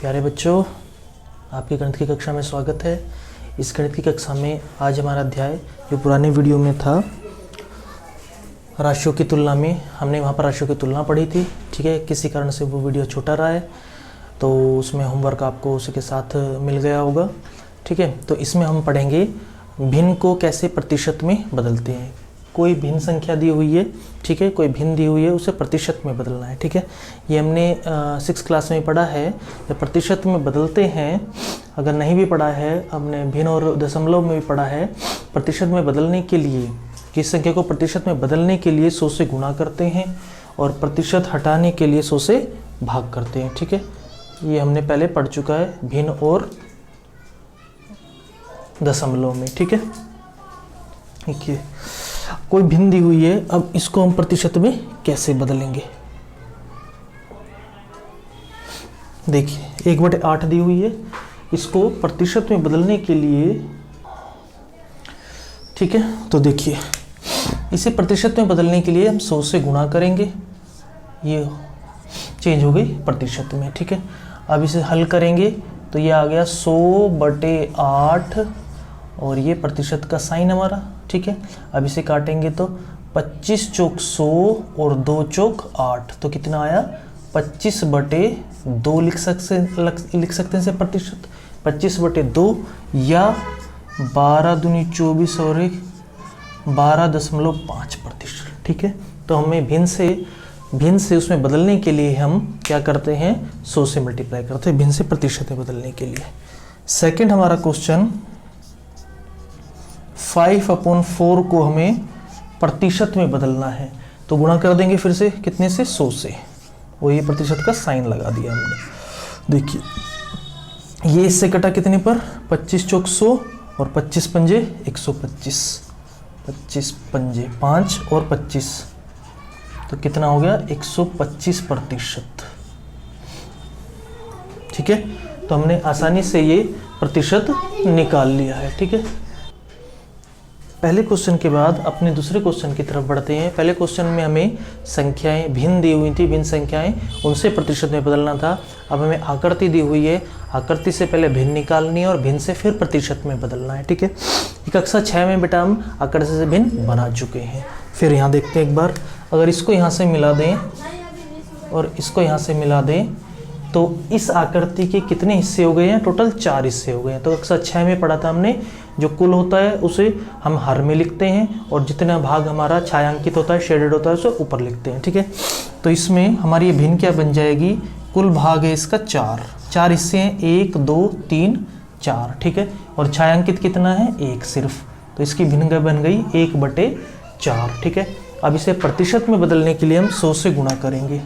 प्यारे बच्चों, आपके गणित की कक्षा में स्वागत है। इस गणित की कक्षा में आज हमारा अध्याय जो पुराने वीडियो में था राशियों की तुलना में, हमने वहाँ पर राशियों की तुलना पढ़ी थी। ठीक है, किसी कारण से वो वीडियो छोटा रहा है तो उसमें होमवर्क आपको उसी के साथ मिल गया होगा। ठीक है, तो इसमें हम पढ़ेंगे भिन्न को कैसे प्रतिशत में बदलते हैं। कोई भिन्न संख्या दी हुई है, ठीक है, कोई भिन्न दी हुई है, उसे प्रतिशत में बदलना है। ठीक है, ये हमने 6th क्लास में पढ़ा है। जब प्रतिशत में बदलते हैं, अगर नहीं भी पढ़ा है, हमने भिन्न और दशमलव में भी पढ़ा है। प्रतिशत में बदलने के लिए, किस संख्या को प्रतिशत में बदलने के लिए 100 से गुणा करते हैं और प्रतिशत हटाने के लिए 100 से भाग करते हैं। ठीक है, ये हमने पहले पढ़ चुका है भिन्न और दशमलव में। ठीक है, देखिए कोई भिन्न दी हुई है, अब इसको हम प्रतिशत में कैसे बदलेंगे। देखिए 1/8 दी हुई है, इसको प्रतिशत में बदलने के लिए, ठीक है, तो देखिए इसे प्रतिशत में बदलने के लिए हम 100 से गुणा करेंगे, ये चेंज हो गई प्रतिशत में। ठीक है, अब इसे हल करेंगे तो ये आ गया 100/8 और ये प्रतिशत का साइन हमारा। ठीक है, अब इसे काटेंगे तो 25 चौक 100 और 2 चौक 8, तो कितना आया 25/2 लिख सकते हैं इसे प्रतिशत। 25/2 या 12 दूनी 24 और 12.5%। ठीक है, तो हमें भिन्न से उसमें बदलने के लिए हम क्या करते हैं, 100 से मल्टीप्लाई करते हैं भिन्न से प्रतिशत में बदलने के लिए। सेकंड हमारा क्वेश्चन 5/4 को हमें प्रतिशत में बदलना है, तो गुणा कर देंगे फिर से, कितने से, 100 से, वो ये प्रतिशत का साइन लगा दिया हमने। देखिए ये इससे कटा कितने पर, 25 चौक 100 और 25 पंजे 125, 25 पंजे 5 और 25, तो कितना हो गया 125%। ठीक है, तो हमने आसानी से ये प्रतिशत निकाल लिया है। ठीक है, पहले क्वेश्चन के बाद अपने दूसरे क्वेश्चन की तरफ बढ़ते हैं। पहले क्वेश्चन में हमें संख्याएं भिन्न दी हुई थी, भिन्न संख्याएं, उनसे प्रतिशत में बदलना था। अब हमें आकृति दी हुई है, आकृति से पहले भिन्न निकालनी है और भिन्न से फिर प्रतिशत में बदलना है। ठीक है, कक्षा 6 में बेटा हम आकृति से भिन्न बना चुके हैं। फिर यहाँ देखते हैं एक बार, अगर इसको यहाँ से मिला दें और इसको यहाँ से मिला दें तो इस आकृति के कितने हिस्से हो गए हैं, टोटल 4 हिस्से हो गए हैं। तो कक्षा 6 में पढ़ा था हमने, जो कुल होता है उसे हम हर में लिखते हैं और जितना भाग हमारा छायांकित होता है, शेडेड होता है, उसे ऊपर लिखते हैं। ठीक है, तो इसमें हमारी ये भिन्न क्या बन जाएगी, कुल भाग है इसका 4 हिस्से हैं, 1 2 3 4। ठीक है, और छायांकित कितना है, 1 सिर्फ, तो इसकी भिन्न बन गई 1/4। ठीक है, अब इसे प्रतिशत में बदलने के लिए हम 100 से गुणा करेंगे।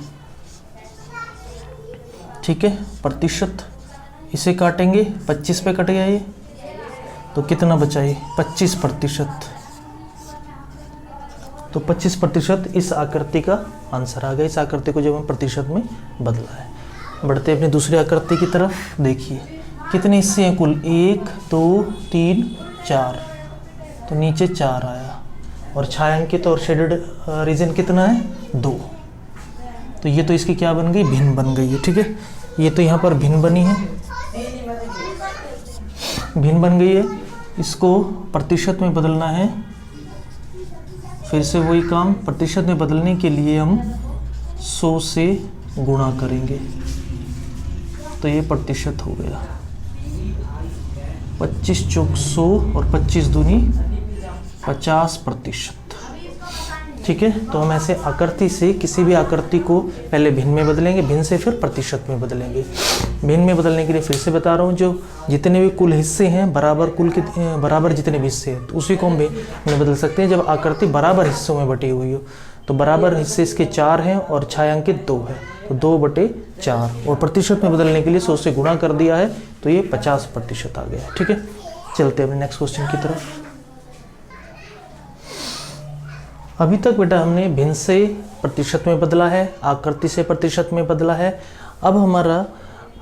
ठीक है, प्रतिशत, इसे काटेंगे, 25 पे कट गया ये, तो कितना बचा ये 25%। तो 25% इस आकृति का आंसर आ गया। इस आकृति को जब हम प्रतिशत में बदला है। बढ़ते अपनी दूसरी आकृति की तरफ। देखिए कितने हिस्से हैं कुल, 1 2 3 4, तो नीचे 4 आया और छायांकित और शेडेड रीजन कितना है, 2, तो ये तो इसकी क्या बन गई, भिन्न बन गई है। ठीक है, ये तो यहाँ पर भिन्न बनी है, भिन्न बन गई है, इसको प्रतिशत में बदलना है। फिर से वही काम, प्रतिशत में बदलने के लिए हम 100 से गुणा करेंगे, तो ये प्रतिशत हो गया 25 चौक 100 और 25 दूनी 50%। ठीक है, तो हम ऐसे आकृति से किसी भी आकृति को पहले भिन्न में बदलेंगे, भिन्न से फिर प्रतिशत में बदलेंगे। भिन्न में बदलने के लिए फिर से बता रहा हूँ, जो जितने भी कुल हिस्से हैं, बराबर जितने भी हिस्से हैं, तो उसी को हम भिन्न में बदल सकते हैं। जब आकृति बराबर हिस्सों में बटी हुई हो, तो बराबर हिस्से इसके 4 हैं और छायांकित 2 है, तो 2/4, और प्रतिशत में बदलने के लिए 100 से गुणा कर दिया है, तो ये 50% आ गया। ठीक है, चलते हैं अपने नेक्स्ट क्वेश्चन की तरफ। अभी तक बेटा हमने भिन्न से प्रतिशत में बदला है, आकृति से प्रतिशत में बदला है। अब हमारा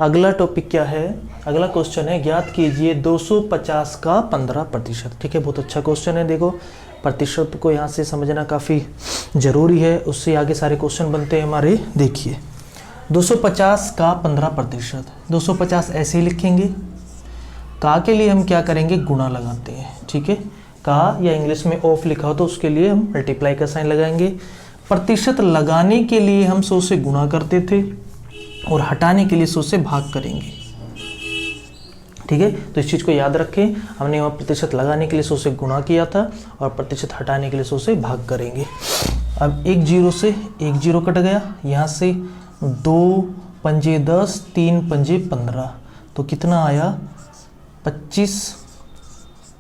अगला टॉपिक क्या है, अगला क्वेश्चन है, ज्ञात कीजिए 250 का 15%। ठीक है, बहुत अच्छा क्वेश्चन है। देखो प्रतिशत को यहाँ से समझना काफ़ी ज़रूरी है, उससे आगे सारे क्वेश्चन बनते हैं हमारे। देखिए 250 का 15%, 250 ऐसे ही लिखेंगे। का के लिए हम क्या करेंगे, गुणा लगाते हैं, ठीक है। का या इंग्लिश में ऑफ लिखा हो तो उसके लिए हम मल्टीप्लाई का साइन लगाएंगे। प्रतिशत लगाने के लिए हम 100 से गुणा करते थे और हटाने के लिए 100 से भाग करेंगे, ठीक है। तो इस चीज़ को याद रखें, हमने वहाँ प्रतिशत लगाने के लिए 100 से गुणा किया था और प्रतिशत हटाने के लिए 100 से भाग करेंगे। अब एक जीरो से एक जीरो कट गया, यहाँ से 2 पंजे 10, 3 पंजे 15, तो कितना आया 25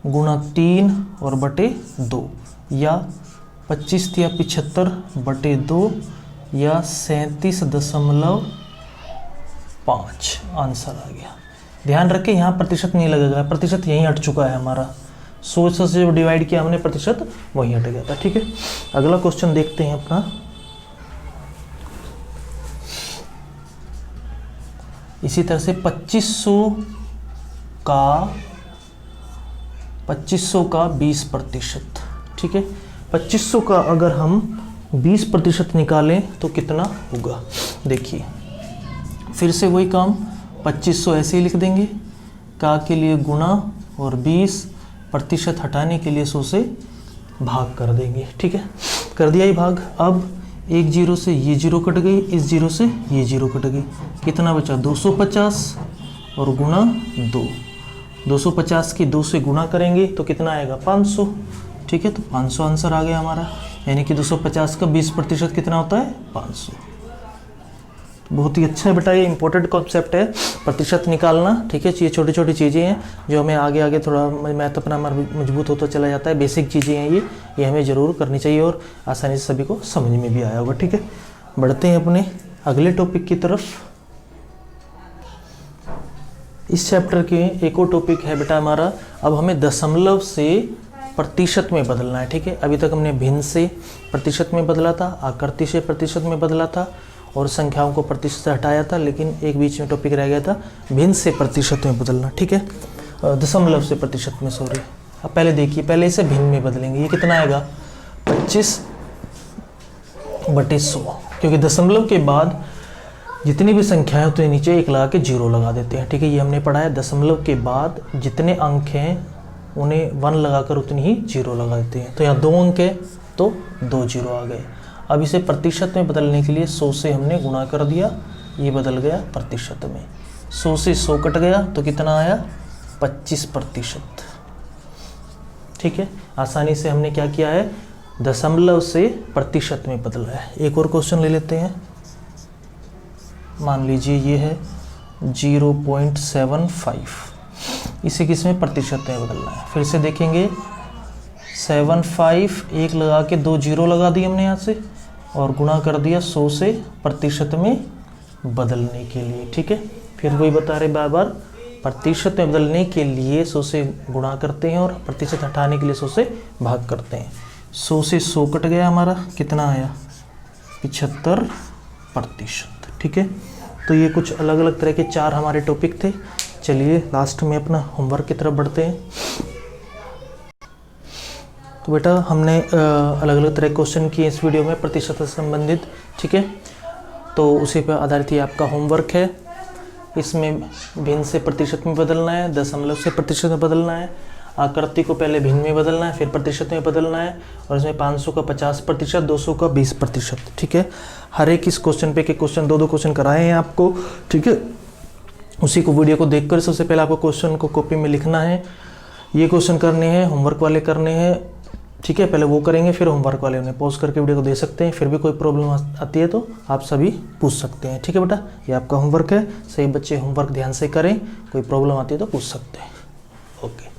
गुणा 3 और बटे 2, या 25 या 75 बटे 2 या 37.5 आंसर आ गया। ध्यान रखें यहाँ प्रतिशत नहीं लगेगा, प्रतिशत यहीं हट चुका है हमारा। 100 से जो डिवाइड किया हमने प्रतिशत वहीं हट गया था, ठीक है। अगला क्वेश्चन देखते हैं अपना। इसी तरह से 2500 का 20%, ठीक है। 2500 का अगर हम 20% निकालें तो कितना होगा, देखिए फिर से वही काम, 2500 ऐसे ही लिख देंगे, का के लिए गुणा और 20% हटाने के लिए 100 से भाग कर देंगे, ठीक है। कर दिया ही भाग। अब एक जीरो से ये जीरो कट गई, इस जीरो से ये जीरो कट गई, कितना बचा 250 और गुणा 2, 250 की 2 से गुणा करेंगे तो कितना आएगा 500, ठीक है। तो 500 आंसर आ गया हमारा, यानी कि 250 का 20% कितना होता है 500। बहुत ही अच्छा है बेटा, ये इंपॉर्टेंट कॉन्सेप्ट है प्रतिशत निकालना, ठीक है। ये छोटी छोटी चीज़ें हैं जो हमें आगे आगे थोड़ा मैथ अपना हमारा मजबूत होता चला जाता है। बेसिक चीज़ें हैं ये हमें ज़रूर करनी चाहिए और आसानी से सभी को समझ में भी आया होगा, ठीक है। बढ़ते हैं अपने अगले टॉपिक की तरफ। इस चैप्टर के एक और टॉपिक है बेटा हमारा, अब हमें दशमलव से प्रतिशत में बदलना है, ठीक है। अभी तक हमने भिन्न से प्रतिशत में बदला था, आकृति से प्रतिशत में बदला था और संख्याओं को प्रतिशत से हटाया था, लेकिन एक बीच में टॉपिक रह गया था भिन्न से प्रतिशत में बदलना, ठीक है। दशमलव से प्रतिशत में, सॉरी। अब पहले देखिए, पहले इसे भिन्न में बदलेंगे, ये कितना आएगा 25/100, क्योंकि दशमलव के बाद जितनी भी संख्याएं होती हैं नीचे एक लगा के जीरो लगा देते हैं, ठीक है। ये हमने पढ़ा है, दशमलव के बाद जितने अंक हैं उन्हें 1 लगाकर उतनी ही जीरो लगा देते हैं। तो यहाँ 2 अंक है तो 2 जीरो आ गए। अब इसे प्रतिशत में बदलने के लिए 100 से हमने गुणा कर दिया, ये बदल गया प्रतिशत में। 100 से 100 कट गया तो कितना आया 25%, ठीक है। आसानी से हमने क्या किया है, दशमलव से प्रतिशत में बदला है। एक और क्वेश्चन ले लेते हैं। मान लीजिए ये है 0.75, इसे किस में प्रतिशत में बदलना है। फिर से देखेंगे 75, 1 लगा के 2 जीरो लगा दिए हमने यहाँ से और गुणा कर दिया 100 से प्रतिशत में बदलने के लिए, ठीक है। फिर वही बता रहे बार बार, प्रतिशत में बदलने के लिए 100 से गुणा करते हैं और प्रतिशत हटाने के लिए 100 से भाग करते हैं। 100 से 100 कट गया हमारा, कितना आया 75%, ठीक है। तो ये कुछ अलग अलग तरह के 4 हमारे टॉपिक थे। चलिए लास्ट में अपना होमवर्क की तरफ बढ़ते हैं। तो बेटा हमने अलग अलग तरह के क्वेश्चन किए इस वीडियो में प्रतिशत से संबंधित, ठीक है। तो उसी पर आधारित ये आपका होमवर्क है। इसमें भिन्न से प्रतिशत में बदलना है, दशमलव से प्रतिशत में बदलना है, आकृति को पहले भिन्न में बदलना है, फिर प्रतिशत में बदलना है, और इसमें 500 का 50%, 200 का 20%, ठीक है। हर एक इस क्वेश्चन पे के क्वेश्चन 2-2 क्वेश्चन कराए हैं आपको, ठीक है। उसी को वीडियो को देखकर सबसे पहले आपको क्वेश्चन को कॉपी में लिखना है, ये क्वेश्चन करने हैं, होमवर्क वाले करने हैं, ठीक है। पहले वो करेंगे फिर होमवर्क वाले, उन्हें पॉज करके वीडियो को दे सकते हैं। फिर भी कोई प्रॉब्लम आती है तो आप सभी पूछ सकते हैं, ठीक है बेटा। ये आपका होमवर्क है, सही बच्चे होमवर्क ध्यान से करें, कोई प्रॉब्लम आती है तो पूछ सकते हैं। ओके।